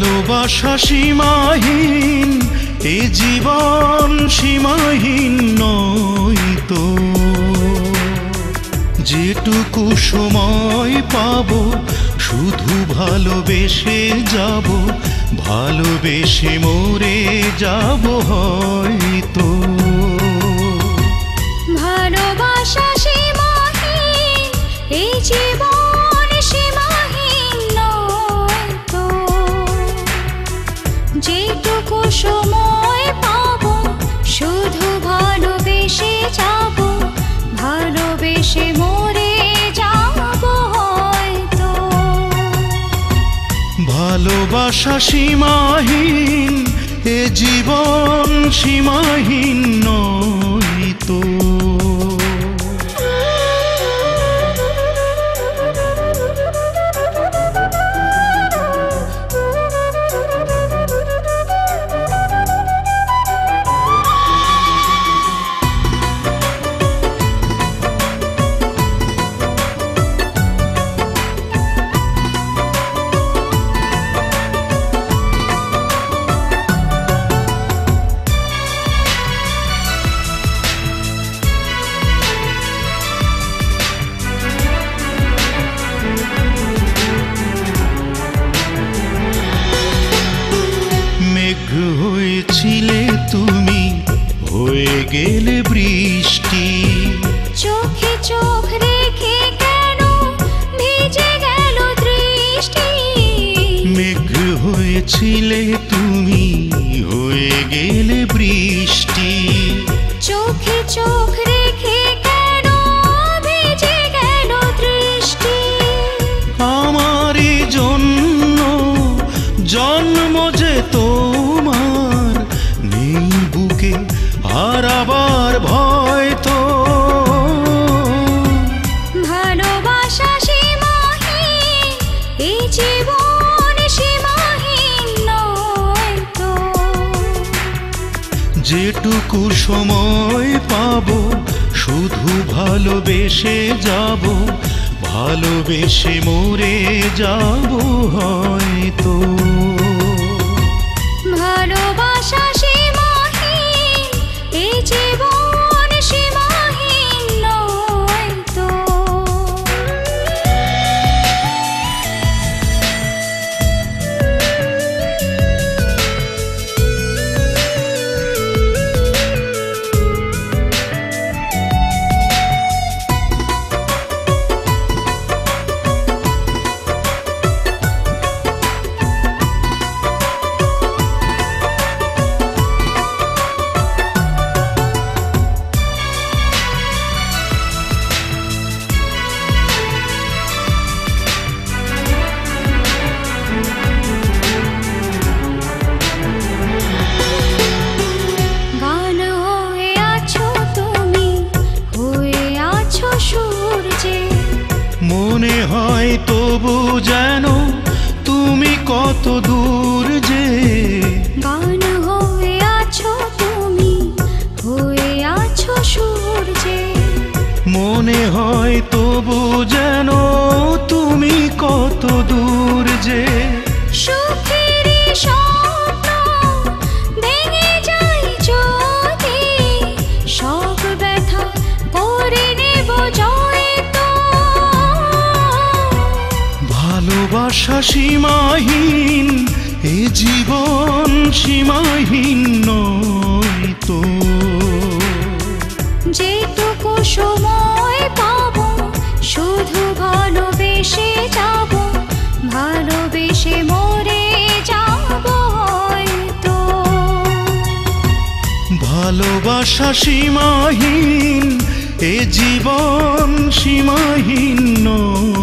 ভালোবাসা সীমাহীন, এ জীবন সীমাহীন নয় তো। যেটুকু সময় পাবো শুধু ভালোবেসে যাব, ভালোবেসে মরে যাব হয়তো। ভালোবাসা সীমাহীন, এই জীবন সীমাহীন নয় তো। যেটুকু সময় পাবো শুধু ভালোবেসে যাব, ভালোবেসে মরে যাব হয়তো। ভালোবাসা সীমাহীন, এ জীবন সীমাহীন নয় তো। হয়েছিলে তুমি, হয়ে গেলে বৃষ্টি। চোখে চোখ রেখে কেন ভিজে গেল দৃষ্টি। মেঘ হয়েছিলে তুমি, হয়ে গেলে বৃষ্টি। চোখে চোখ রেখে কেন ভিজে গেল দৃষ্টি। আমারই জন্য জন্ম যে তোমার, নেই বুকে হারাবার ভয় তো। ভালোবাসা সীমাহীন, এই জীবন সীমাহীন নয় তো। যেটুকু সময় পাবো শুধু ভালোবেসে যাব, ভালোবেসে মরে যাব হয়তো। ভালোবাসা সীমাহীন, এই জীবন সীমাহীন নয় তো। মনে হয় তবু যেন তুমি কত দূর যে। গান হয়ে আছো তুমি, হয়ে আছো সূর্যে। মনে হয় তবু যেন তুমি কত দূর যে। সুখের স্বপ্ন ভেঙে যায় যদি, সব ব্যথা করে নেব জয় তো। ভালোবাসা সীমাহীন, এ জীবন সীমাহীন নয় তো। যেটুকু সময় পাবো শুধু ভালোবেসে যাব, ভালোবেসে মরে যাব হয়তো। ভালোবাসা সীমাহীন, এ জীবন সীমাহীন নয়।